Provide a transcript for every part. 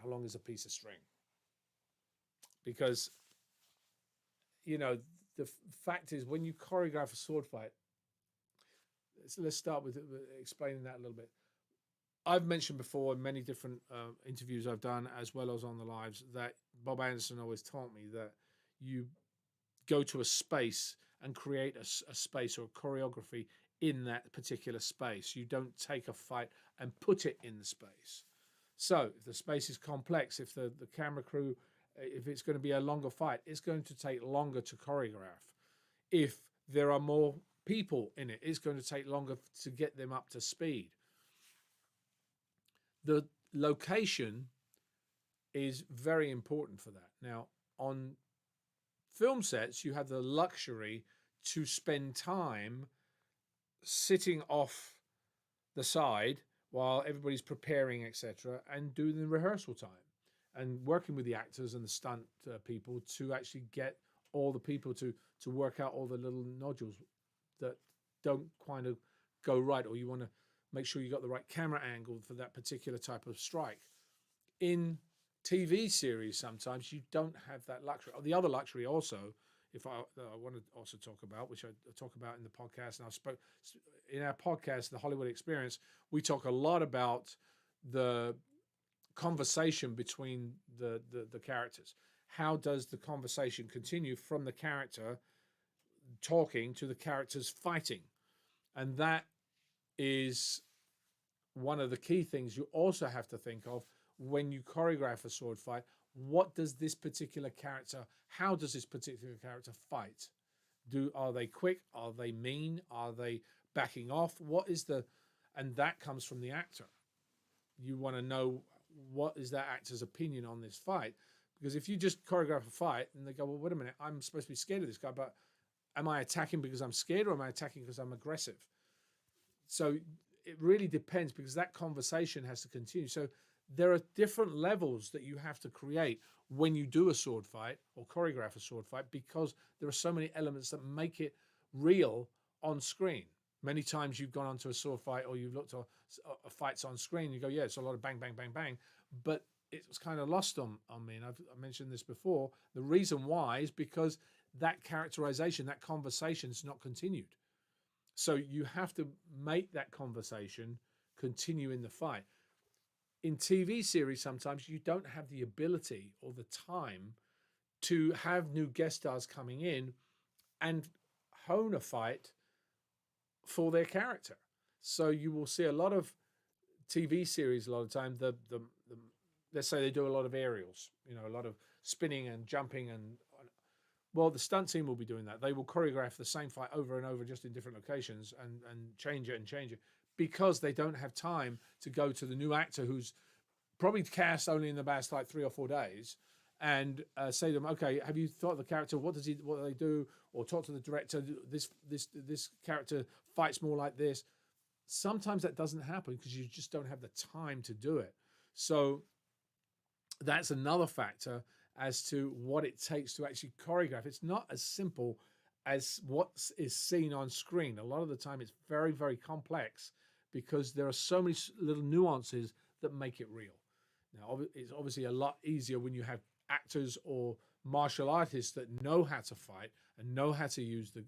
long is a piece of string? Because, you know, the fact is, when you choreograph a sword fight, let's start with explaining that a little bit. I've mentioned before in many different interviews I've done, as well as on the lives, that Bob Anderson always taught me that you go to a space and create a space or a choreography in that particular space. You don't take a fight and put it in the space. So if the space is complex, if the camera crew, if it's going to be a longer fight, it's going to take longer to choreograph. If there are more people in it, it's going to take longer to get them up to speed. The location is very important for that. Now, on film sets, you have the luxury to spend time sitting off the side while everybody's preparing, etc., and doing the rehearsal time and working with the actors and the stunt people to actually get all the people to work out all the little nodules that don't kind of go right, or you want to make sure you got the right camera angle for that particular type of strike. In TV series, sometimes you don't have that luxury. The other luxury also, if I want to also talk about, which I talk about in the podcast, and I spoke in our podcast, The Hollywood Experience, we talk a lot about the conversation between the characters. How does the conversation continue from the character talking to the characters fighting? And that is one of the key things you also have to think of when you choreograph a sword fight. What does this particular character, how does this particular character fight? Are they quick? Are they mean? Are they backing off? And that comes from the actor. You want to know, what is that actor's opinion on this fight? Because if you just choreograph a fight and they go, well, wait a minute, I'm supposed to be scared of this guy, but am I attacking because I'm scared, or am I attacking because I'm aggressive? So it really depends, because that conversation has to continue. So there are different levels that you have to create when you do a sword fight or choreograph a sword fight, because there are so many elements that make it real on screen. Many times you've gone onto a sword fight, or you've looked at fights on screen, you go, yeah, it's a lot of bang, bang, bang, bang, but it was kind of lost on me. And I mentioned this before. The reason why is because that characterization, that conversation is not continued. So you have to make that conversation continue in the fight. In TV series, sometimes you don't have the ability or the time to have new guest stars coming in and hone a fight for their character. So you will see a lot of TV series, a lot of time, let's say they do a lot of aerials, a lot of spinning and jumping, and well, the stunt team will be doing that. They will choreograph the same fight over and over, just in different locations, and change it, because they don't have time to go to the new actor who's probably cast only in the past like 3 or 4 days, and say to them, okay, have you thought of the character? What do they do? Or talk to the director. This character fights more like this. Sometimes that doesn't happen because you just don't have the time to do it. So that's another factor as to what it takes to actually choreograph. It's not as simple as what is seen on screen. A lot of the time it's very, very complex, because there are so many little nuances that make it real. Now, it's obviously a lot easier when you have actors or martial artists that know how to fight and know how to use the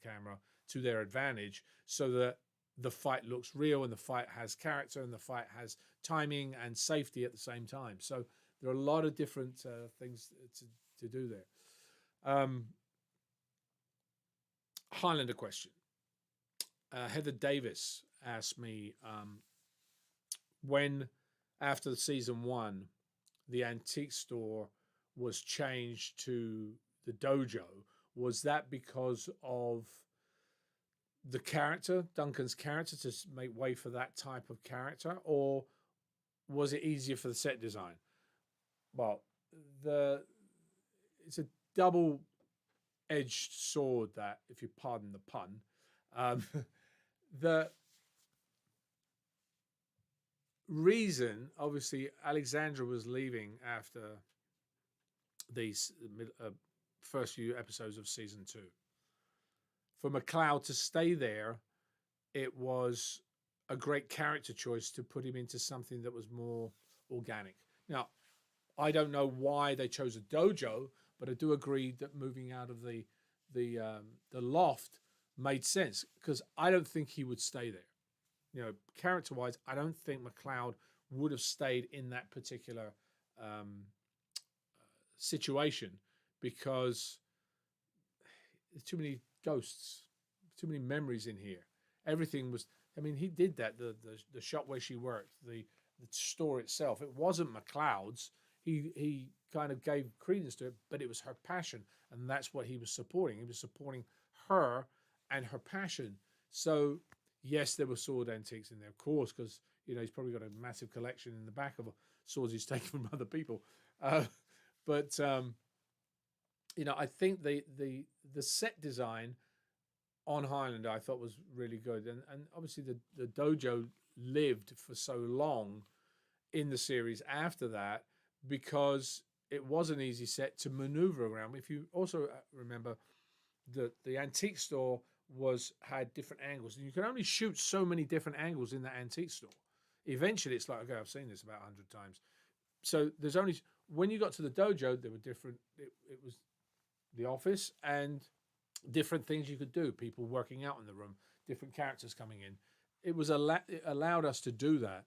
camera to their advantage, so that the fight looks real and the fight has character and the fight has timing and safety at the same time. So there are a lot of different things to do there. Highlander question. Heather Davis asked me, when after season 1, the antique store was changed to the dojo, was that because of the character, Duncan's character, to make way for that type of character, or was it easier for the set design? Well, it's a double-edged sword, that, if you pardon the pun. The reason, obviously, Alexandra was leaving after these first few episodes of season 2. For McLeod to stay there, it was a great character choice to put him into something that was more organic. Now, I don't know why they chose a dojo, but I do agree that moving out of the loft made sense because I don't think he would stay there. Character wise, I don't think McLeod would have stayed in that particular um, situation because there's too many ghosts, too many memories in here. Everything was. I mean, he did that. The shop where she worked, the store itself. It wasn't McLeod's. He kind of gave credence to it, but it was her passion, and that's what he was supporting. He was supporting her and her passion. So yes, there were sword antiques in there, of course, because he's probably got a massive collection in the back of swords he's taken from other people. But I think the set design on Highlander I thought was really good, and obviously the dojo lived for so long in the series after that because it was an easy set to maneuver around. If you also remember, the antique store had different angles, and you can only shoot so many different angles in that antique store. Eventually, it's like, okay, I've seen this about 100 times. So there's only when you got to the dojo, there were different. It was the office and different things you could do. People working out in the room, different characters coming in. It allowed us to do that.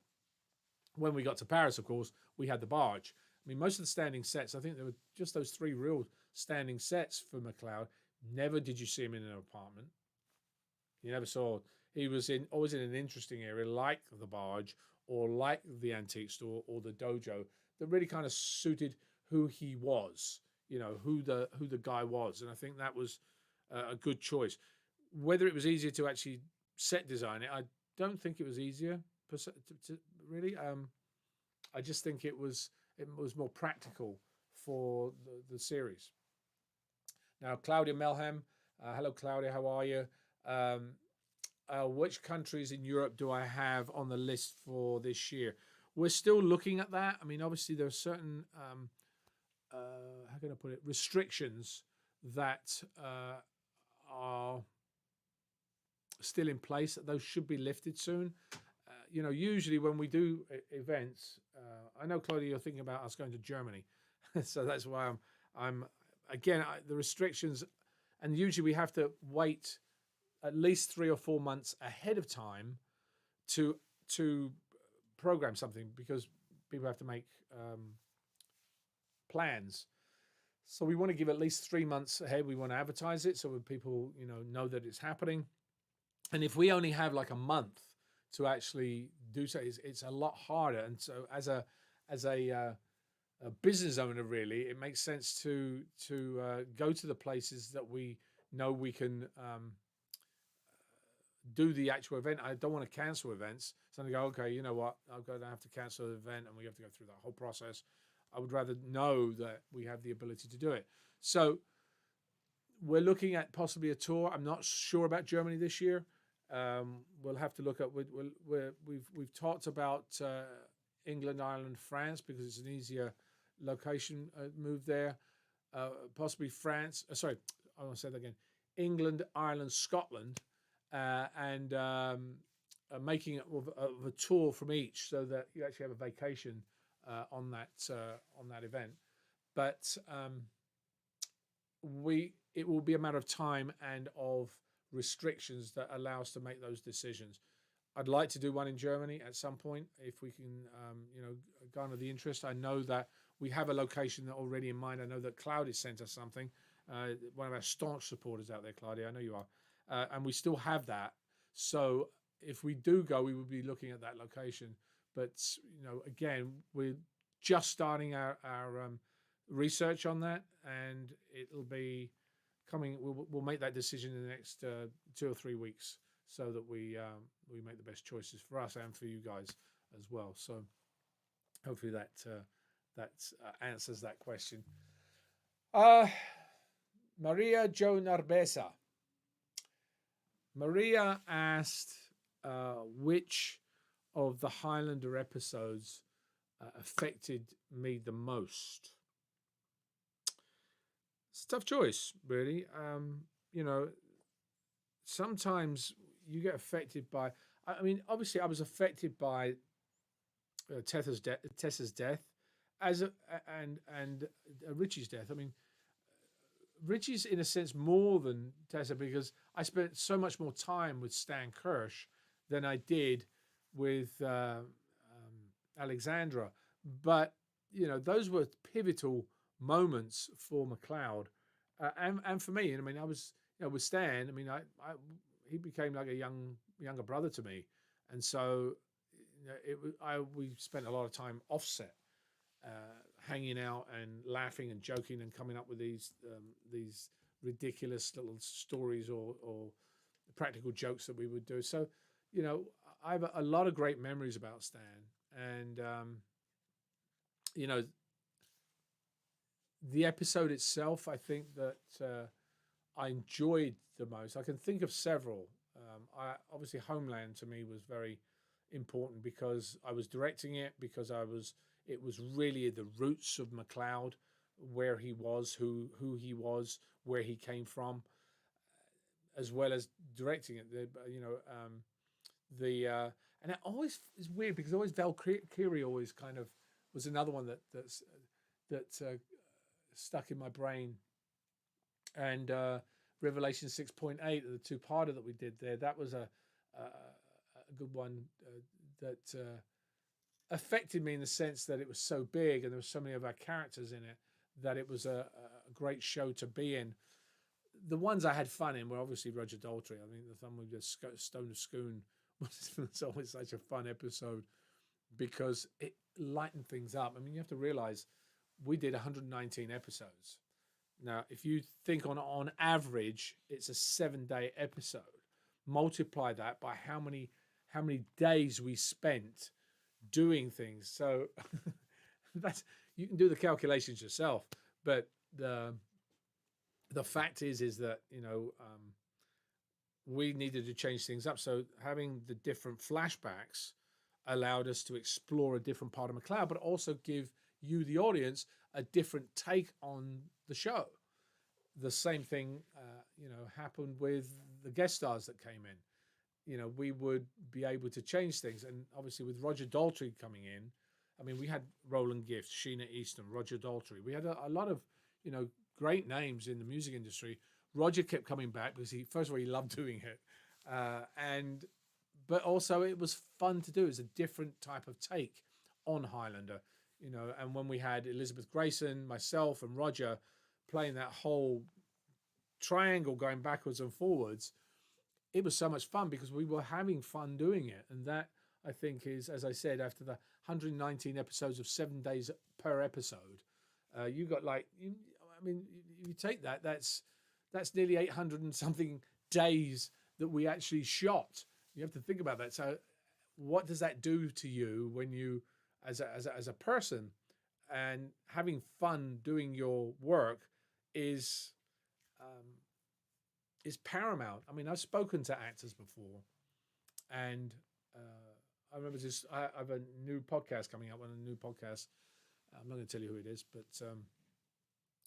When we got to Paris, of course, we had the barge. I mean, most of the standing sets, I think there were just those 3 real standing sets for McLeod. Never did you see him in an apartment. You never saw. He was always in an interesting area, like the barge, or like the antique store, or the dojo, that really kind of suited who he was. Who the guy was, and I think that was a good choice. Whether it was easier to actually set design it, I don't think it was easier. Really, I just think it was more practical for the series. Now, Claudia Melham, hello Claudia, how are you? Which countries in Europe do I have on the list for this year? We're still looking at that. I mean, obviously there are certain how can I put it, restrictions that are still in place. Those should be lifted soon. Usually when we do events, I know Claudia, you're thinking about us going to Germany, so that's why I'm again the restrictions, and usually we have to wait at least 3 or 4 months ahead of time to program something because people have to make plans. So we want to give at least 3 months ahead. We want to advertise it so that people know that it's happening. And if we only have like a month to actually do so, it's a lot harder. And so as a business owner, really, it makes sense to go to the places that we know we can do the actual event. I don't want to cancel events. So I go, okay, you know what? I'm going to have to cancel the event and we have to go through that whole process. I would rather know that we have the ability to do it. So we're looking at possibly a tour. I'm not sure about Germany this year. We'll have to look at. We've talked about England, Ireland, France because it's an easier location move there. Possibly France. Sorry, I want to say that again. England, Ireland, Scotland, and making it of a tour from each, so that you actually have a vacation on that event. But it will be a matter of time and of restrictions that allow us to make those decisions. I'd like to do one in Germany at some point if we can, garner the interest. I know that we have a location already in mind. I know that Claudia sent us something. One of our staunch supporters out there, Claudia. I know you are, and we still have that. So if we do go, we would be looking at that location. But again, we're just starting our research on that, and it'll be coming. We'll make that decision in the next 2 or 3 weeks, so that we make the best choices for us and for you guys as well. So hopefully that answers that question. Maria Jo Narbesa. Maria asked which of the Highlander episodes affected me the most. It's a tough choice, really. Sometimes you get affected by. I mean, obviously, I was affected by Tessa's death, as a, and Richie's death. I mean, Richie's in a sense more than Tessa because I spent so much more time with Stan Kirsch than I did with Alexandra. But those were pivotal moments for McLeod, and for me. And I mean, I was with Stan. I mean, he became like a younger brother to me, and so we spent a lot of time offset, hanging out and laughing and joking and coming up with these ridiculous little stories or practical jokes that we would do. So, I have a lot of great memories about Stan, and the episode itself, I think that I enjoyed the most. I can think of several. Obviously, Homeland to me was very important because I was directing it, because it was really the roots of McLeod, where he was, who he was, where he came from, as well as directing it. And it always is weird because always Valkyrie always kind of was another one that stuck in my brain, and Revelation 6.8, the two-parter that we did there, that was a good one that affected me in the sense that it was so big and there were so many of our characters in it that it was a great show to be in. The ones I had fun in were obviously Roger Daltrey. I mean, the one with the Stone of Scone was always such a fun episode because it lightened things up. I mean, you have to realize we did 119 episodes. Now, if you think on average, it's a 7-day episode. Multiply that by how many days we spent doing things. So that's, you can do the calculations yourself. But the fact is that we needed to change things up. So having the different flashbacks allowed us to explore a different part of McLeod, but also give you, the audience, a different take on the show. The same thing, happened with the guest stars that came in. We would be able to change things. And obviously with Roger Daltrey coming in, I mean, we had Roland Gift, Sheena Easton, Roger Daltrey. We had a lot of, great names in the music industry. Roger kept coming back because first of all, he loved doing it. But also it was fun to do. It's a different type of take on Highlander, and when we had Elizabeth Grayson, myself and Roger playing that whole triangle going backwards and forwards, it was so much fun because we were having fun doing it. And that, I think, is, as I said, after the 119 episodes of 7 days per episode, you got you take that's nearly 800 and something days that we actually shot. You have to think about that. So what does that do to you when you, as a person, and having fun doing your work is paramount. I mean, I've spoken to actors before, and I remember I have a new podcast coming up on a new podcast. I'm not going to tell you who it is, but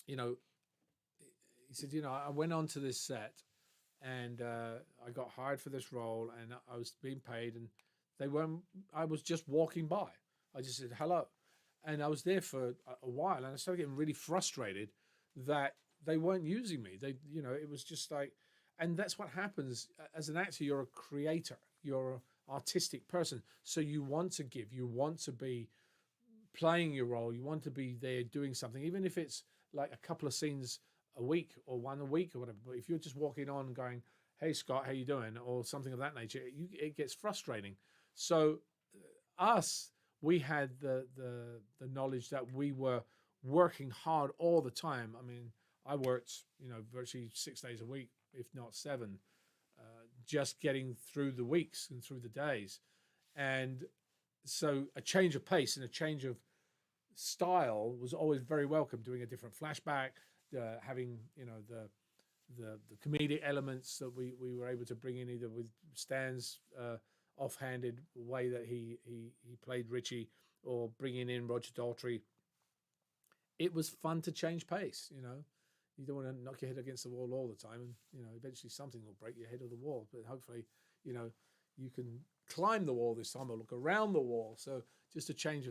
he said, I went on to this set and I got hired for this role and I was being paid, and I was just walking by. I just said hello, and I was there for a while, and I started getting really frustrated that they weren't using me. It was just like, and that's what happens as an actor. You're a creator, you're an artistic person, so you want to give, you want to be playing your role, you want to be there doing something, even if it's like a couple of scenes a week or one a week or whatever. But if you're just walking on and going, "Hey Scott, how you doing?" or something of that nature, it gets frustrating. So we had the knowledge that we were working hard all the time. I mean, I worked, virtually 6 days a week, if not 7, just getting through the weeks and through the days. And so a change of pace and a change of style was always very welcome. Doing a different flashback, having, the comedic elements that we were able to bring in, either with Stan's offhanded way that he played Richie, or bringing in Roger Daltrey. It was fun to change pace. You don't want to knock your head against the wall all the time, and eventually something will break your head of the wall. But hopefully, you can climb the wall this time or look around the wall. So just a change of